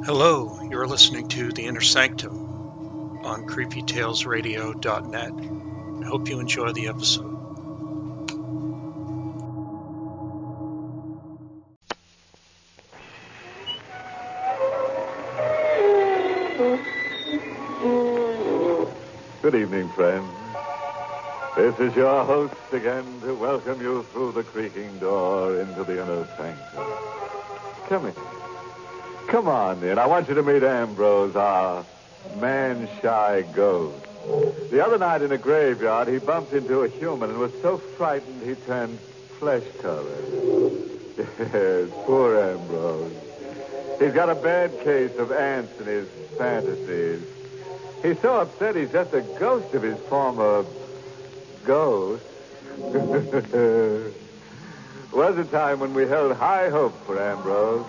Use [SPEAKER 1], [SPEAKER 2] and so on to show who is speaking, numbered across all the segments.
[SPEAKER 1] Hello, you're listening to The Inner Sanctum on creepytalesradio.net. I hope you enjoy the episode.
[SPEAKER 2] Good evening, friends. This is your host again to welcome you through the creaking door into the Inner Sanctum. Come in. Come on in. I want you to meet Ambrose, our man-shy ghost. The other night in a graveyard, he bumped into a human and was so frightened he turned flesh-colored. Yes, poor Ambrose. He's got a bad case of ants in his fantasies. He's so upset he's just a ghost of his former ghost. Was a time when we held high hope for Ambrose.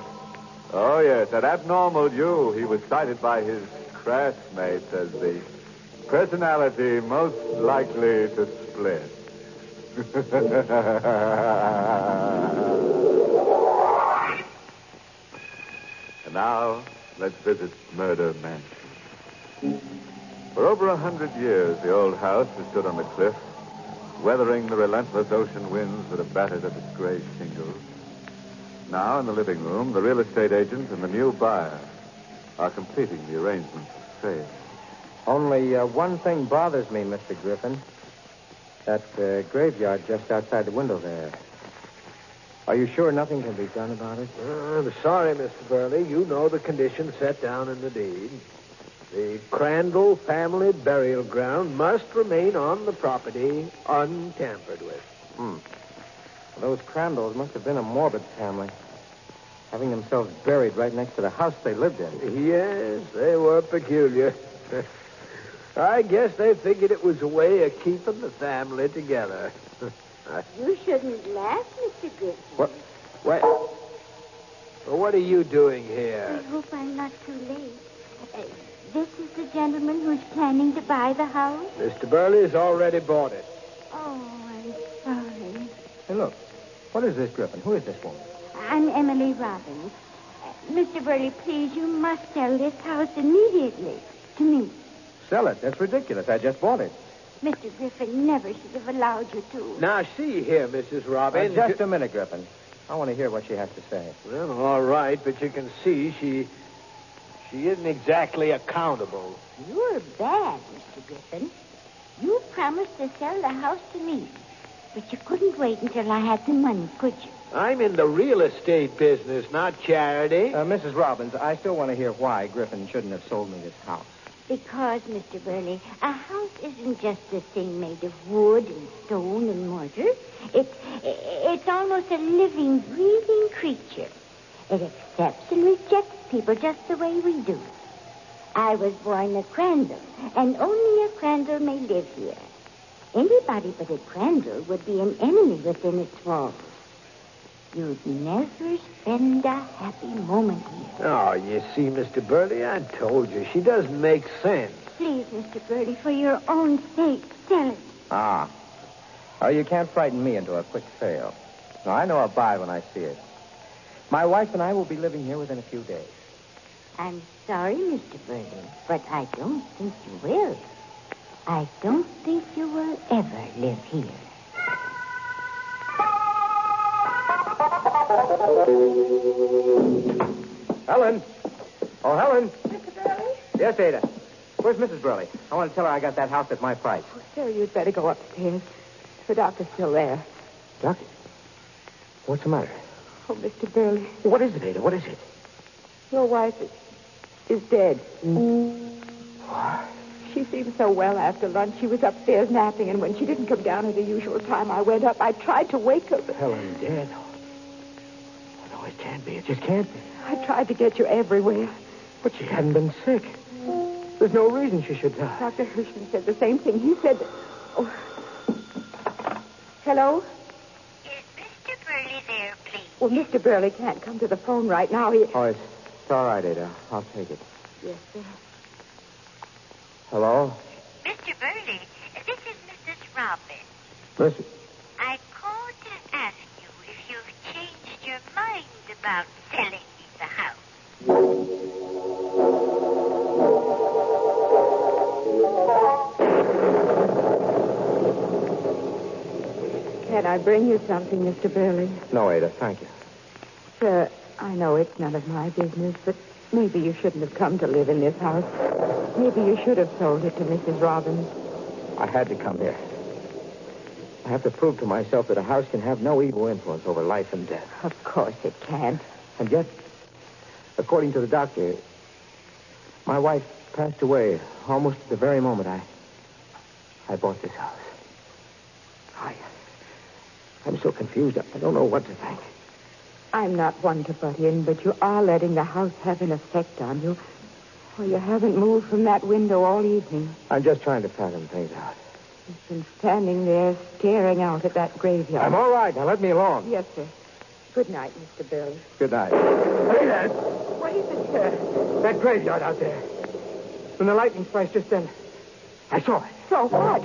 [SPEAKER 2] Oh, yes, at Abnormal U, he was cited by his classmates as the personality most likely to split. And now, let's visit Murder Mansion. For over 100 years, the old house has stood on the cliff, weathering the relentless ocean winds that have battered at its gray shingles. Now, in the living room, the real estate agent and the new buyer are completing the arrangements of sale.
[SPEAKER 3] Only one thing bothers me, Mr. Griffin. That graveyard just outside the window there. Are you sure nothing can be done about it?
[SPEAKER 4] I'm sorry, Mr. Burley. You know the conditions set down in the deed. The Crandall family burial ground must remain on the property untampered with.
[SPEAKER 3] Those Crandalls must have been a morbid family, having themselves buried right next to the house they lived in.
[SPEAKER 4] Yes, they were peculiar. I guess they figured it was a way of keeping the family together.
[SPEAKER 5] You shouldn't laugh, Mr. Griffin.
[SPEAKER 4] What? Well, what are you doing here?
[SPEAKER 5] I hope I'm not too late. This is the gentleman who's planning to buy the house?
[SPEAKER 4] Mr. Burley's already bought it.
[SPEAKER 5] Oh, I'm sorry.
[SPEAKER 3] Hey, look. What is this, Griffin? Who is this woman?
[SPEAKER 5] I'm Emily Robbins. Mr. Burley, please, you must sell this house immediately to me.
[SPEAKER 3] Sell it? That's ridiculous. I just bought it.
[SPEAKER 5] Mr. Griffin never should have allowed you to.
[SPEAKER 4] Now, see here, Mrs. Robbins.
[SPEAKER 3] Just a minute, Griffin. I want to hear what she has to say.
[SPEAKER 4] Well, all right, but you can see she isn't exactly accountable.
[SPEAKER 5] You're bad, Mr. Griffin. You promised to sell the house to me, but you couldn't wait until I had the money, could you?
[SPEAKER 4] I'm in the real estate business, not charity.
[SPEAKER 3] Mrs. Robbins, I still want to hear why Griffin shouldn't have sold me this house.
[SPEAKER 5] Because, Mr. Burley, a house isn't just a thing made of wood and stone and mortar. It's almost a living, breathing creature. It accepts and rejects people just the way we do. I was born a Crandall, and only a Crandall may live here. Anybody but a Crandall would be an enemy within its walls. You'd never spend a happy moment here.
[SPEAKER 4] Oh, you see, Mr. Burley, I told you. She doesn't make sense.
[SPEAKER 5] Please, Mr. Burley, for your own sake, sell it.
[SPEAKER 3] Oh, you can't frighten me into a quick sale. No, I know I'll buy when I see it. My wife and I will be living here within a few days.
[SPEAKER 5] I'm sorry, Mr. Burley, but I don't think you will. I don't think you will ever live here.
[SPEAKER 3] Helen! Oh, Helen!
[SPEAKER 6] Mr. Burley?
[SPEAKER 3] Yes, Ada. Where's Mrs. Burley? I want to tell her I got that house at my price.
[SPEAKER 6] Oh, sir, you'd better go upstairs. The doctor's still there.
[SPEAKER 3] Doctor? What's the matter?
[SPEAKER 6] Oh, Mr. Burley,
[SPEAKER 3] What is it, Ada? What is it?
[SPEAKER 6] your wife is dead.
[SPEAKER 3] What?
[SPEAKER 6] She seemed so well after lunch. She was upstairs napping, and when she didn't come down at the usual time, I went up. I tried to wake her, but
[SPEAKER 3] Helen dead? Oh, no, it can't be. It just can't be.
[SPEAKER 6] I tried to get you everywhere.
[SPEAKER 3] But she hadn't been sick. There's no reason she should die.
[SPEAKER 6] Dr. Hirschman said the same thing. He said that... Oh. Hello?
[SPEAKER 5] Is Mr. Burley there, please?
[SPEAKER 6] Well, Mr. Burley can't come to the phone right now.
[SPEAKER 3] Oh, it's all right, Ada. I'll take it.
[SPEAKER 6] Yes, sir.
[SPEAKER 3] Hello?
[SPEAKER 5] Mr. Burley, this is Mrs. Robbins.
[SPEAKER 3] Listen.
[SPEAKER 5] I called to ask you if you've changed your mind about selling me the house.
[SPEAKER 6] I bring you something, Mr. Burley?
[SPEAKER 3] No, Ada, thank you.
[SPEAKER 6] Sir, I know it's none of my business, but maybe you shouldn't have come to live in this house. Maybe you should have sold it to Mrs. Robbins.
[SPEAKER 3] I had to come here. I have to prove to myself that a house can have no evil influence over life and death.
[SPEAKER 6] Of course it can't.
[SPEAKER 3] And yet, according to the doctor, my wife passed away almost at the very moment I bought this house. I'm so confused. I don't know what to think.
[SPEAKER 6] I'm not one to butt in, but you are letting the house have an effect on you. Well, you haven't moved from that window all evening.
[SPEAKER 3] I'm just trying to fathom things out.
[SPEAKER 6] You've been standing there staring out at that graveyard.
[SPEAKER 3] I'm all right. Now let me alone.
[SPEAKER 6] Yes, sir. Good night, Mr. Burley.
[SPEAKER 3] Good night. Hey, there.
[SPEAKER 6] What is it, sir?
[SPEAKER 3] That graveyard out there. When the lightning flashed just then, I saw it.
[SPEAKER 6] So what?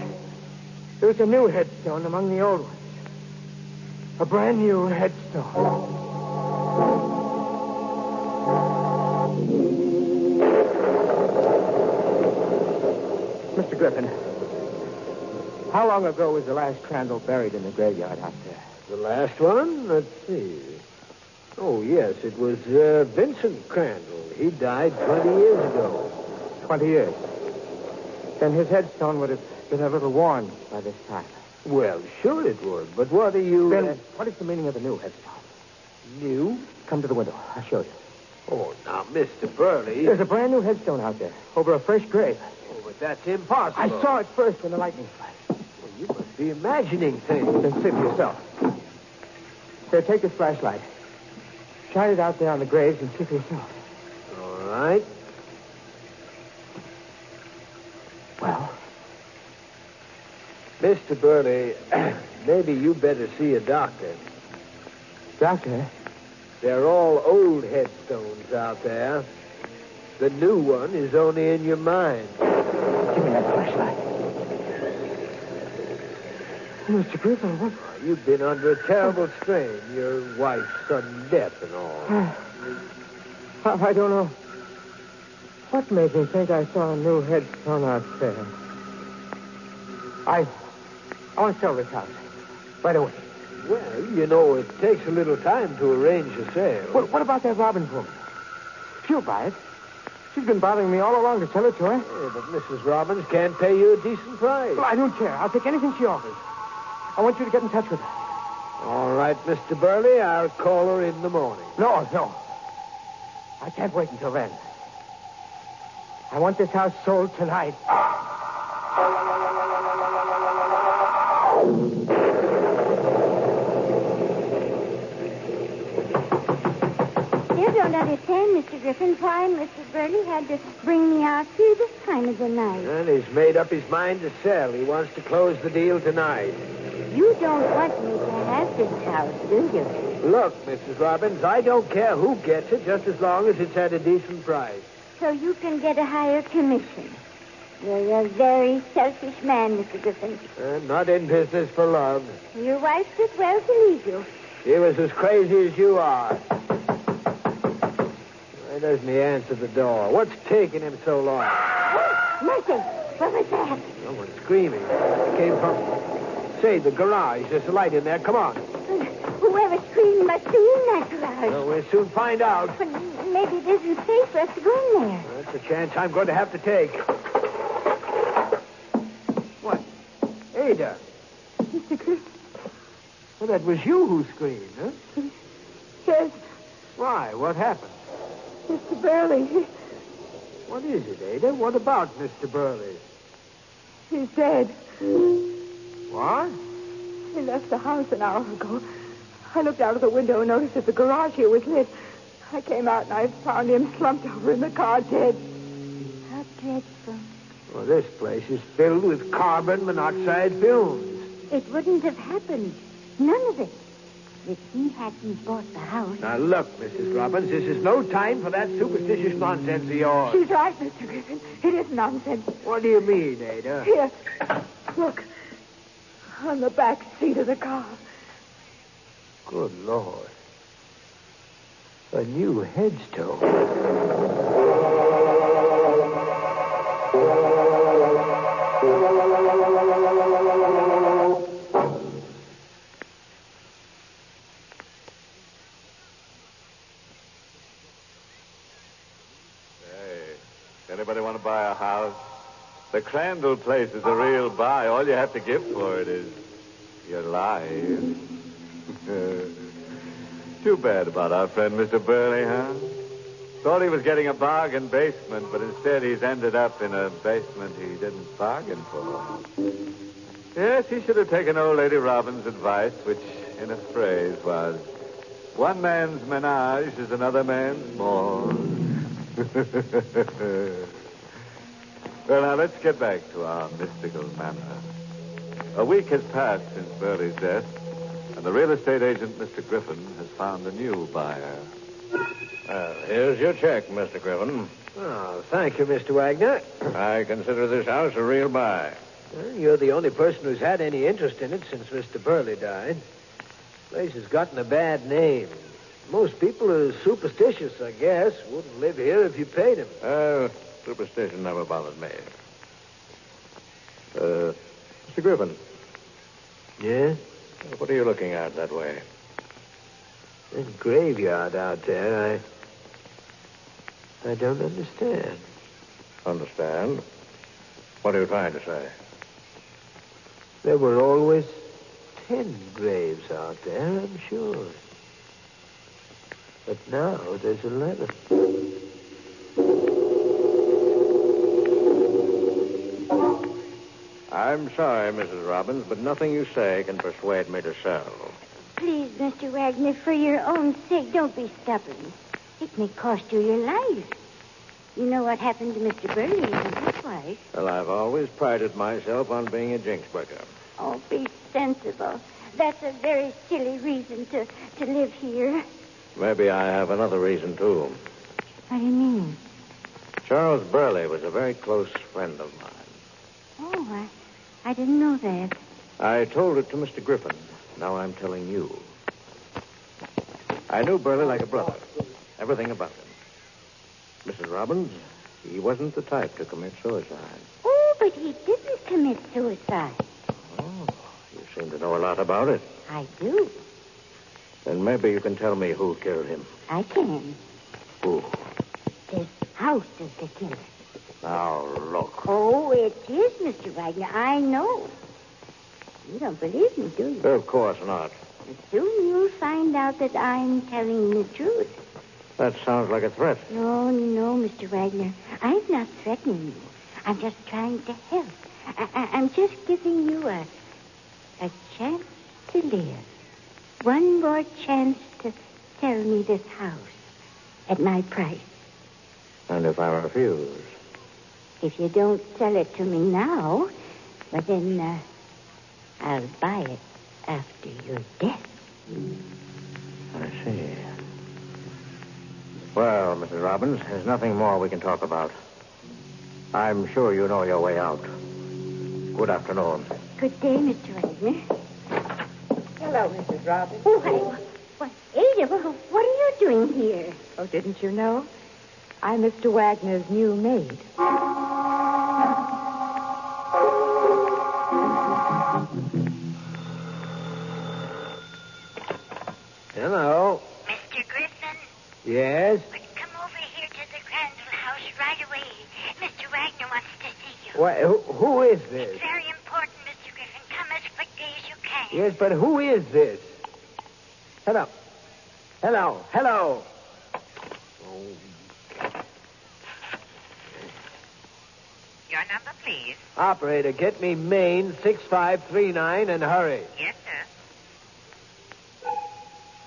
[SPEAKER 3] There was a new headstone among the old ones. A brand new headstone. Mr. Griffin, how long ago was the last Crandall buried in the graveyard out there?
[SPEAKER 4] The last one? Let's see. Oh, yes, it was Vincent Crandall. He died 20 years ago.
[SPEAKER 3] 20 years. Then his headstone would have been a little worn by this time.
[SPEAKER 4] Well, sure it would, but what are you...
[SPEAKER 3] Then what is the meaning of the new headstone?
[SPEAKER 4] New?
[SPEAKER 3] Come to the window. I'll show you.
[SPEAKER 4] Oh, now, Mr. Burley...
[SPEAKER 3] There's a brand new headstone out there, over a fresh grave.
[SPEAKER 4] Oh, but that's impossible.
[SPEAKER 3] I saw it first when the lightning flashed.
[SPEAKER 4] Well, you must be imagining things.
[SPEAKER 3] Then see for yourself. Here, take this flashlight. Shine it out there on the graves and see for yourself.
[SPEAKER 4] All right.
[SPEAKER 3] Well?
[SPEAKER 4] Mr. Burley, maybe you better see a doctor.
[SPEAKER 3] Doctor?
[SPEAKER 4] They're all old headstones out there. The new one is only in your mind.
[SPEAKER 3] Give me that flashlight. Mr. Griffin, what?
[SPEAKER 4] You've been under a terrible strain. Your wife's sudden death and all.
[SPEAKER 3] I don't know. What made me think I saw a new headstone out there? I want to sell this house. Right away.
[SPEAKER 4] Well, you know, it takes a little time to arrange a sale.
[SPEAKER 3] What about that Robbins woman? She'll buy it. She's been bothering me all along to sell it to her.
[SPEAKER 4] Yeah, but Mrs. Robbins can't pay you a decent price.
[SPEAKER 3] Well, I don't care. I'll take anything she offers. I want you to get in touch with her.
[SPEAKER 4] All right, Mr. Burley, I'll call her in the morning.
[SPEAKER 3] No. I can't wait until then. I want this house sold tonight.
[SPEAKER 5] You don't understand, Mr. Griffin, why Mr. Burley had to bring me out here this time of the night.
[SPEAKER 4] And he's made up his mind to sell. He wants to close the deal tonight.
[SPEAKER 5] You don't want me to have this house, do you?
[SPEAKER 4] Look, Mrs. Robbins, I don't care who gets it, just as long as it's at a decent price.
[SPEAKER 5] So you can get a higher commission. You're a very selfish man, Mr. Griffin.
[SPEAKER 4] Not in business for love.
[SPEAKER 5] Your wife did well to leave you.
[SPEAKER 4] She was as crazy as you are. Why doesn't he answer the door? What's taking him so long?
[SPEAKER 5] Mercy, what was that?
[SPEAKER 4] Someone screaming. It came from... Say, the garage. There's a light in there. Come on.
[SPEAKER 5] Whoever screamed must be in that garage.
[SPEAKER 4] Well, we'll soon find out.
[SPEAKER 5] But maybe it isn't safe for us to go in there.
[SPEAKER 4] That's a chance I'm going to have to take. What? Ada.
[SPEAKER 6] Mr. Griffin?
[SPEAKER 4] Well, that was you who screamed, huh?
[SPEAKER 6] Yes,
[SPEAKER 4] Why? What happened?
[SPEAKER 6] Mr. Burley.
[SPEAKER 4] What is it, Ada? What about Mr. Burley?
[SPEAKER 6] He's dead.
[SPEAKER 4] What?
[SPEAKER 6] He left the house an hour ago. I looked out of the window and noticed that the garage here was lit. I came out and I found him slumped over in the car dead.
[SPEAKER 5] How dreadful.
[SPEAKER 4] Well, this place is filled with carbon monoxide fumes.
[SPEAKER 5] It wouldn't have happened. None of it. If he hadn't bought the house.
[SPEAKER 4] Now, look, Mrs. Robbins, this is no time for that superstitious nonsense of yours.
[SPEAKER 6] She's right, Mr. Griffin. It is nonsense.
[SPEAKER 4] What do you mean, Ada?
[SPEAKER 6] Here. Look. On the back seat of the car.
[SPEAKER 4] Good Lord. A new headstone.
[SPEAKER 2] Anybody want to buy a house? The Crandall place is a real buy. All you have to give for it is your life. Too bad about our friend Mr. Burley, huh? Thought he was getting a bargain basement, but instead he's ended up in a basement he didn't bargain for. Yes, he should have taken old Lady Robin's advice, which, in a phrase, was, one man's menage is another man's more. Well, now, let's get back to our mystical manor. A week has passed since Burley's death, and the real estate agent, Mr. Griffin, has found a new buyer.
[SPEAKER 7] Here's your check, Mr. Griffin.
[SPEAKER 4] Oh, thank you, Mr. Wagner.
[SPEAKER 7] I consider this house a real buy.
[SPEAKER 4] Well, you're the only person who's had any interest in it since Mr. Burley died. The place has gotten a bad name. Most people are superstitious, I guess. Wouldn't live here if you paid them.
[SPEAKER 7] Superstition never bothered me. Mr. Griffin.
[SPEAKER 4] Yeah?
[SPEAKER 7] What are you looking at that way?
[SPEAKER 4] That graveyard out there, I don't understand.
[SPEAKER 7] Understand? What are you trying to say?
[SPEAKER 4] There were always 10 graves out there, I'm sure. But now there's 11.
[SPEAKER 7] I'm sorry, Mrs. Robbins, but nothing you say can persuade me to sell.
[SPEAKER 5] Please, Mr. Wagner, for your own sake, don't be stubborn. It may cost you your life. You know what happened to Mr. Burley and his wife.
[SPEAKER 7] Well, I've always prided myself on being a jinx breaker.
[SPEAKER 5] Oh, be sensible. That's a very silly reason to live here.
[SPEAKER 7] Maybe I have another reason, too.
[SPEAKER 5] What do you mean?
[SPEAKER 7] Charles Burley was a very close friend of mine.
[SPEAKER 5] Oh, I didn't know that.
[SPEAKER 7] I told it to Mr. Griffin. Now I'm telling you. I knew Burley like a brother. Everything about him. Mrs. Robbins, he wasn't the type to commit suicide.
[SPEAKER 5] Oh, but he didn't commit suicide.
[SPEAKER 7] Oh, you seem to know a lot about it.
[SPEAKER 5] I do.
[SPEAKER 7] Then maybe you can tell me who killed him.
[SPEAKER 5] I can.
[SPEAKER 7] Who?
[SPEAKER 5] This house is the killer.
[SPEAKER 7] Now, look.
[SPEAKER 5] Oh, it is, Mr. Wagner. I know. You don't believe me, do you?
[SPEAKER 7] Of course not.
[SPEAKER 5] Soon you'll find out that I'm telling the truth.
[SPEAKER 7] That sounds like a threat.
[SPEAKER 5] No, Mr. Wagner. I'm not threatening you. I'm just trying to help. I'm just giving you a chance to live. One more chance to sell me this house at my price.
[SPEAKER 7] And if I refuse?
[SPEAKER 5] If you don't sell it to me now, well, then I'll buy it after your death.
[SPEAKER 7] I see. Well, Mrs. Robbins, there's nothing more we can talk about. I'm sure you know your way out. Good afternoon.
[SPEAKER 5] Good day, Mr. Wagner.
[SPEAKER 6] Hello, Mrs. Robbins.
[SPEAKER 5] Oh, Ada, what are you doing here?
[SPEAKER 6] Oh, didn't you know? I'm Mr. Wagner's new maid.
[SPEAKER 4] Hello.
[SPEAKER 5] Mr. Griffin?
[SPEAKER 4] Yes?
[SPEAKER 5] Come over here to the Crandall house right away. Mr. Wagner wants to see you.
[SPEAKER 4] What, who is this?
[SPEAKER 5] It's very important, Mr. Griffin. Come as quickly as you can.
[SPEAKER 4] Yes, but who is this? Hello.
[SPEAKER 8] Your number, please.
[SPEAKER 4] Operator, get me Maine 6539 and hurry.
[SPEAKER 8] Yes, sir.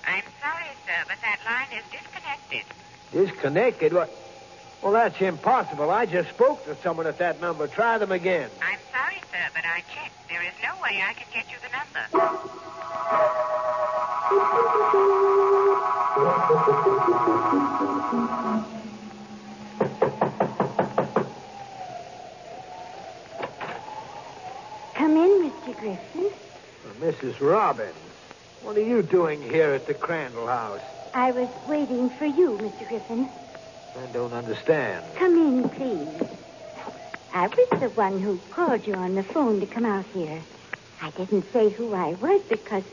[SPEAKER 8] I'm sorry, sir, but that line is disconnected.
[SPEAKER 4] Disconnected? What? Well, that's impossible. I just spoke to someone at that number. Try them again.
[SPEAKER 8] I'm sorry, sir, but I checked. There is no way I can get you the number.
[SPEAKER 5] Come in, Mr. Griffin.
[SPEAKER 4] Mrs. Robbins, what are you doing here at the Crandall house?
[SPEAKER 5] I was waiting for you, Mr. Griffin.
[SPEAKER 4] I don't understand.
[SPEAKER 5] Come in, please. I was the one who called you on the phone to come out here. I didn't say who I was because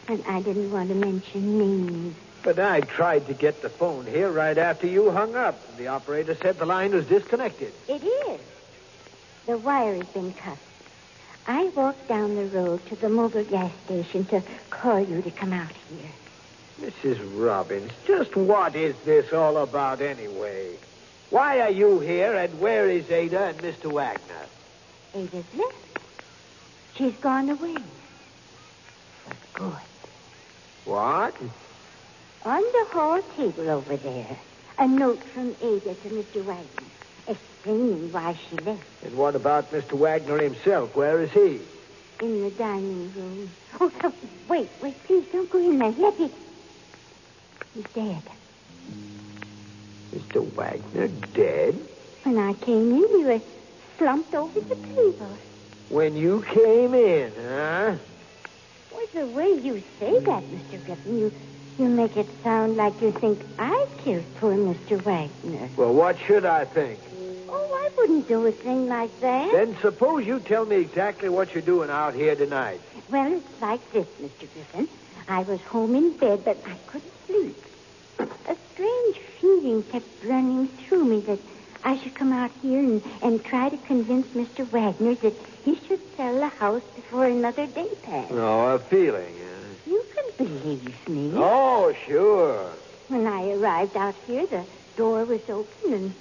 [SPEAKER 5] I didn't want to mention names.
[SPEAKER 4] But I tried to get the phone here right after you hung up. The operator said the line was disconnected.
[SPEAKER 5] It is. The wire has been cut. I walked down the road to the mobile gas station to call you to come out here.
[SPEAKER 4] Mrs. Robbins, just what is this all about anyway? Why are you here, and where is Ada and Mr. Wagner?
[SPEAKER 5] Ada's left. She's gone away. For good.
[SPEAKER 4] What?
[SPEAKER 5] On the hall table over there, a note from Ada to Mr. Wagner, explaining why she left.
[SPEAKER 4] And what about Mr. Wagner himself? Where is he?
[SPEAKER 5] In the dining room. Oh, wait, please don't go in there. Let me. He's dead.
[SPEAKER 4] Mr. Wagner dead?
[SPEAKER 5] When I came in, he was slumped over the table.
[SPEAKER 4] When you came in, huh?
[SPEAKER 5] What's the way you say that, Mr. Griffin? You make it sound like you think I killed poor Mr. Wagner.
[SPEAKER 4] Well, what should I think?
[SPEAKER 5] Oh, I wouldn't do a thing like that.
[SPEAKER 4] Then suppose you tell me exactly what you're doing out here tonight.
[SPEAKER 5] Well, it's like this, Mr. Griffin. I was home in bed, but I couldn't sleep. A strange feeling kept running through me that I should come out here and try to convince Mr. Wagner that he should sell the house before another day passed.
[SPEAKER 4] Oh, a feeling,
[SPEAKER 5] You can believe me.
[SPEAKER 4] Oh, sure.
[SPEAKER 5] When I arrived out here, the door was open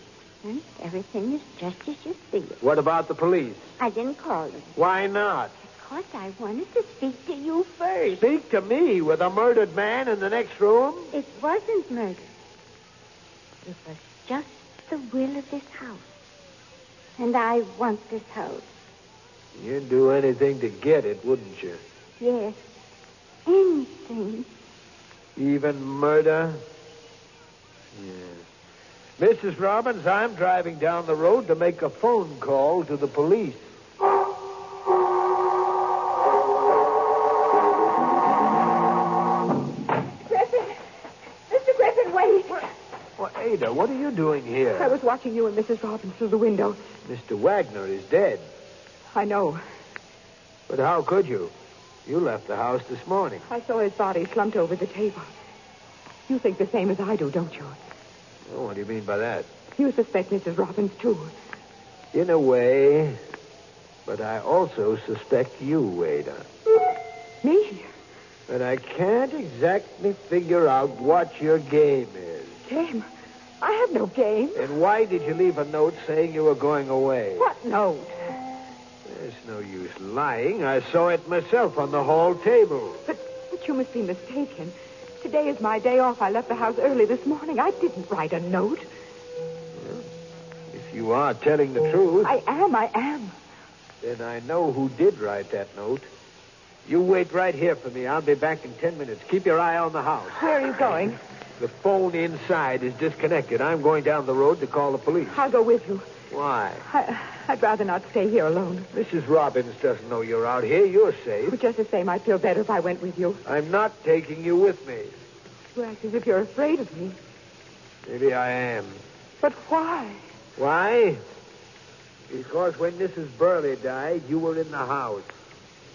[SPEAKER 5] and everything is just as you see it.
[SPEAKER 4] What about the police?
[SPEAKER 5] I didn't call them.
[SPEAKER 4] Why not?
[SPEAKER 5] Because I wanted to speak to you first.
[SPEAKER 4] Speak to me with a murdered man in the next room?
[SPEAKER 5] It wasn't murder. It was just the will of this house. And I want this house.
[SPEAKER 4] You'd do anything to get it, wouldn't you?
[SPEAKER 5] Yes. Anything.
[SPEAKER 4] Even murder? Yeah. Mrs. Robbins, I'm driving down the road to make a phone call to the police. Ada, what are you doing here?
[SPEAKER 6] I was watching you and Mrs. Robbins through the window.
[SPEAKER 4] Mr. Wagner is dead.
[SPEAKER 6] I know.
[SPEAKER 4] But how could you? You left the house this morning.
[SPEAKER 6] I saw his body slumped over the table. You think the same as I do, don't you?
[SPEAKER 4] Oh, what do you mean by that?
[SPEAKER 6] You suspect Mrs. Robbins, too.
[SPEAKER 4] In a way. But I also suspect you, Ada.
[SPEAKER 6] Me?
[SPEAKER 4] But I can't exactly figure out what your game is.
[SPEAKER 6] Game? I have no game.
[SPEAKER 4] And why did you leave a note saying you were going away?
[SPEAKER 6] What note?
[SPEAKER 4] There's no use lying. I saw it myself on the hall table.
[SPEAKER 6] But you must be mistaken. Today is my day off. I left the house early this morning. I didn't write a note.
[SPEAKER 4] Well, if you are telling the truth...
[SPEAKER 6] I am.
[SPEAKER 4] Then I know who did write that note. You wait right here for me. I'll be back in 10 minutes. Keep your eye on the house.
[SPEAKER 6] Where are you going?
[SPEAKER 4] The phone inside is disconnected. I'm going down the road to call the police.
[SPEAKER 6] I'll go with you.
[SPEAKER 4] Why?
[SPEAKER 6] I'd rather not stay here alone.
[SPEAKER 4] Mrs. Robbins doesn't know you're out here. You're safe.
[SPEAKER 6] But just the same, I'd feel better if I went with you.
[SPEAKER 4] I'm not taking you with me.
[SPEAKER 6] You act as if you're afraid of me.
[SPEAKER 4] Maybe I am.
[SPEAKER 6] But why?
[SPEAKER 4] Why? Because when Mrs. Burley died, you were in the house.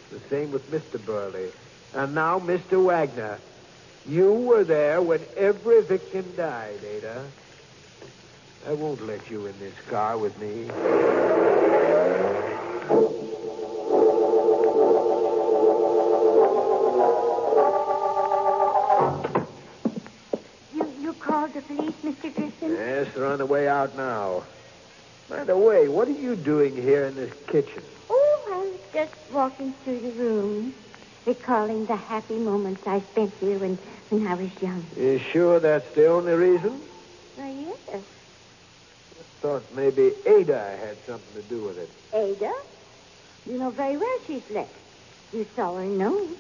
[SPEAKER 4] The same with Mr. Burley. And now Mr. Wagner. You were there when every victim died, Ada. I won't let you in this car with me.
[SPEAKER 5] You called the police, Mr. Griffin?
[SPEAKER 4] Yes, they're on the way out now. By the way, what are you doing here in this kitchen?
[SPEAKER 5] Oh, I was just walking through the room, recalling the happy moments I spent here when I was young.
[SPEAKER 4] You sure that's the only reason?
[SPEAKER 5] Oh, yes.
[SPEAKER 4] I thought maybe Ada had something to do with it.
[SPEAKER 5] Ada? You know very well she's left. You saw her note.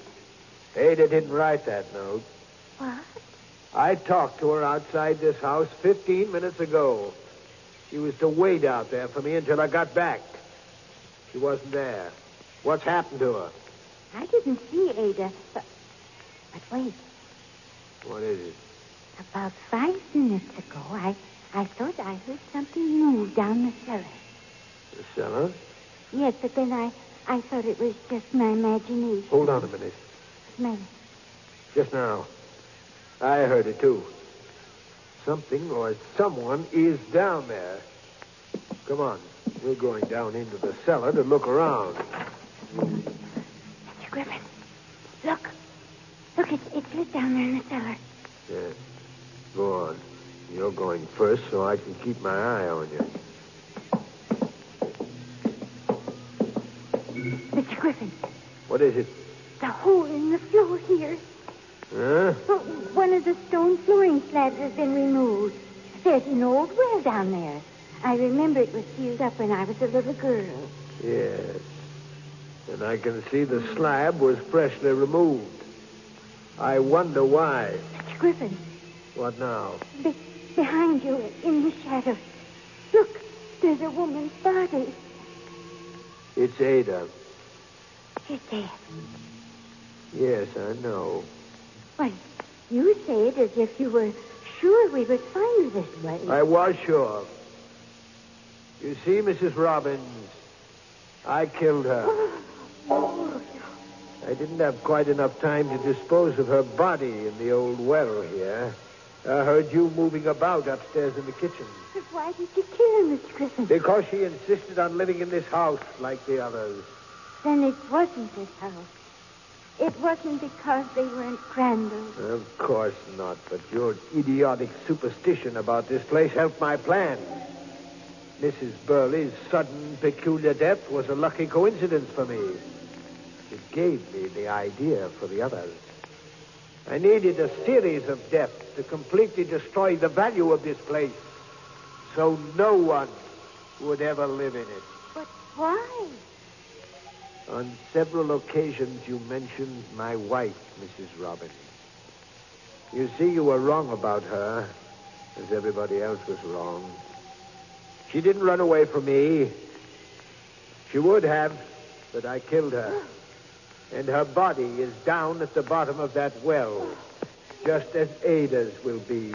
[SPEAKER 4] Ada didn't write that note.
[SPEAKER 5] What?
[SPEAKER 4] I talked to her outside this house 15 minutes ago. She was to wait out there for me until I got back. She wasn't there. What's happened to her?
[SPEAKER 5] I didn't see Ada, but wait.
[SPEAKER 4] What is it?
[SPEAKER 5] About 5 minutes ago, I thought I heard something move down the cellar.
[SPEAKER 4] The cellar?
[SPEAKER 5] Yes, but then I thought it was just my imagination.
[SPEAKER 4] Hold on a minute.
[SPEAKER 5] Smell it.
[SPEAKER 4] Just now. I heard it, too. Something or someone is down there. Come on. We're going down into the cellar to look around.
[SPEAKER 5] Mr. Griffin, look. Look, it's lit down there in the cellar.
[SPEAKER 4] Yeah. Go on. You're going first so I can keep my eye on you.
[SPEAKER 5] Mr. Griffin.
[SPEAKER 4] What is it?
[SPEAKER 5] The hole in the floor here.
[SPEAKER 4] Huh?
[SPEAKER 5] Well, one of the stone flooring slabs has been removed. There's an old well down there. I remember it was sealed up when I was a little girl.
[SPEAKER 4] Yes. And I can see the slab was freshly removed. I wonder why.
[SPEAKER 5] Mr. Griffin.
[SPEAKER 4] What now?
[SPEAKER 5] Behind you, in the shadow. Look, there's a woman's body.
[SPEAKER 4] It's Ada.
[SPEAKER 5] She's dead.
[SPEAKER 4] Yes, I know.
[SPEAKER 5] Why, you say it as if you were sure we would find her this way.
[SPEAKER 4] I was sure. You see, Mrs. Robbins, I killed her. I didn't have quite enough time to dispose of her body in the old well here. I heard you moving about upstairs in the kitchen.
[SPEAKER 5] But why did you kill her, Mr. Griffin?
[SPEAKER 4] Because she insisted on living in this house like the others.
[SPEAKER 5] Then it wasn't this house. It wasn't because they weren't Crandall's.
[SPEAKER 4] Of course not, but your idiotic superstition about this place helped my plan. Mrs. Burley's sudden, peculiar death was a lucky coincidence for me. It gave me the idea for the others. I needed a series of deaths to completely destroy the value of this place, so no one would ever live in it.
[SPEAKER 5] But why?
[SPEAKER 4] On several occasions, you mentioned my wife, Mrs. Robbins. You see, you were wrong about her, as everybody else was wrong. She didn't run away from me. She would have, but I killed her. And her body is down at the bottom of that well, just as Ada's will be,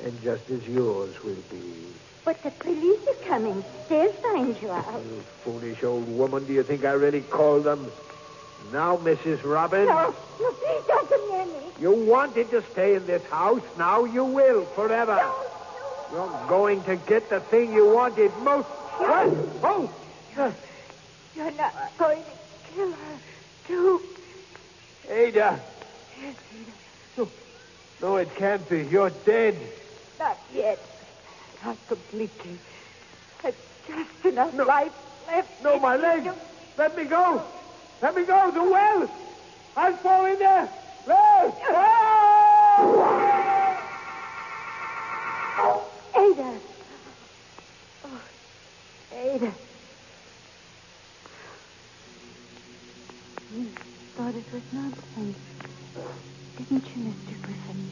[SPEAKER 4] and just as yours will be.
[SPEAKER 5] But the police are coming. They'll find you out.
[SPEAKER 4] You foolish old woman, do you think I really called them? Now, Mrs. Robbins.
[SPEAKER 5] No, please don't come near me.
[SPEAKER 4] You wanted to stay in this house. Now you will, forever.
[SPEAKER 5] No.
[SPEAKER 4] You're going to get the thing you wanted most. What? Oh!
[SPEAKER 5] You're not going to kill her, too.
[SPEAKER 4] Ada.
[SPEAKER 5] Yes, Ada.
[SPEAKER 4] No, it can't be. You're dead.
[SPEAKER 6] Not yet. Not completely. There's just enough life left.
[SPEAKER 4] No, my leg. Let me go. Let me go. The well. I'll fall in there. Leg.
[SPEAKER 5] Ada. Oh, Ada. You thought it was nonsense, didn't you, Mr. Griffin?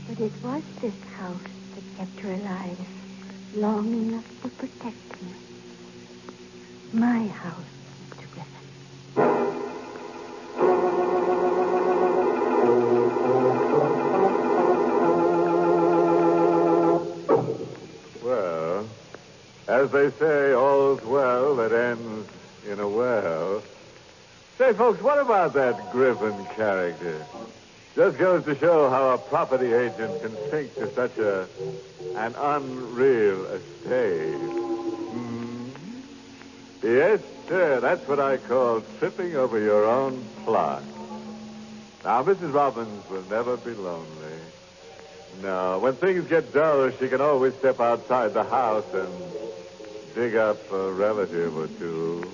[SPEAKER 5] But it was this house that kept her alive long enough to protect me. My house, Mr. Griffin.
[SPEAKER 2] Well, as they say, all's well that ends in a well. Say, folks, what about that Griffin character? Just goes to show how a property agent can sink to such an unreal estate. Yes, sir, that's what I call tripping over your own plot. Now, Mrs. Robbins will never be lonely. No, when things get dull, she can always step outside the house and dig up a relative or two.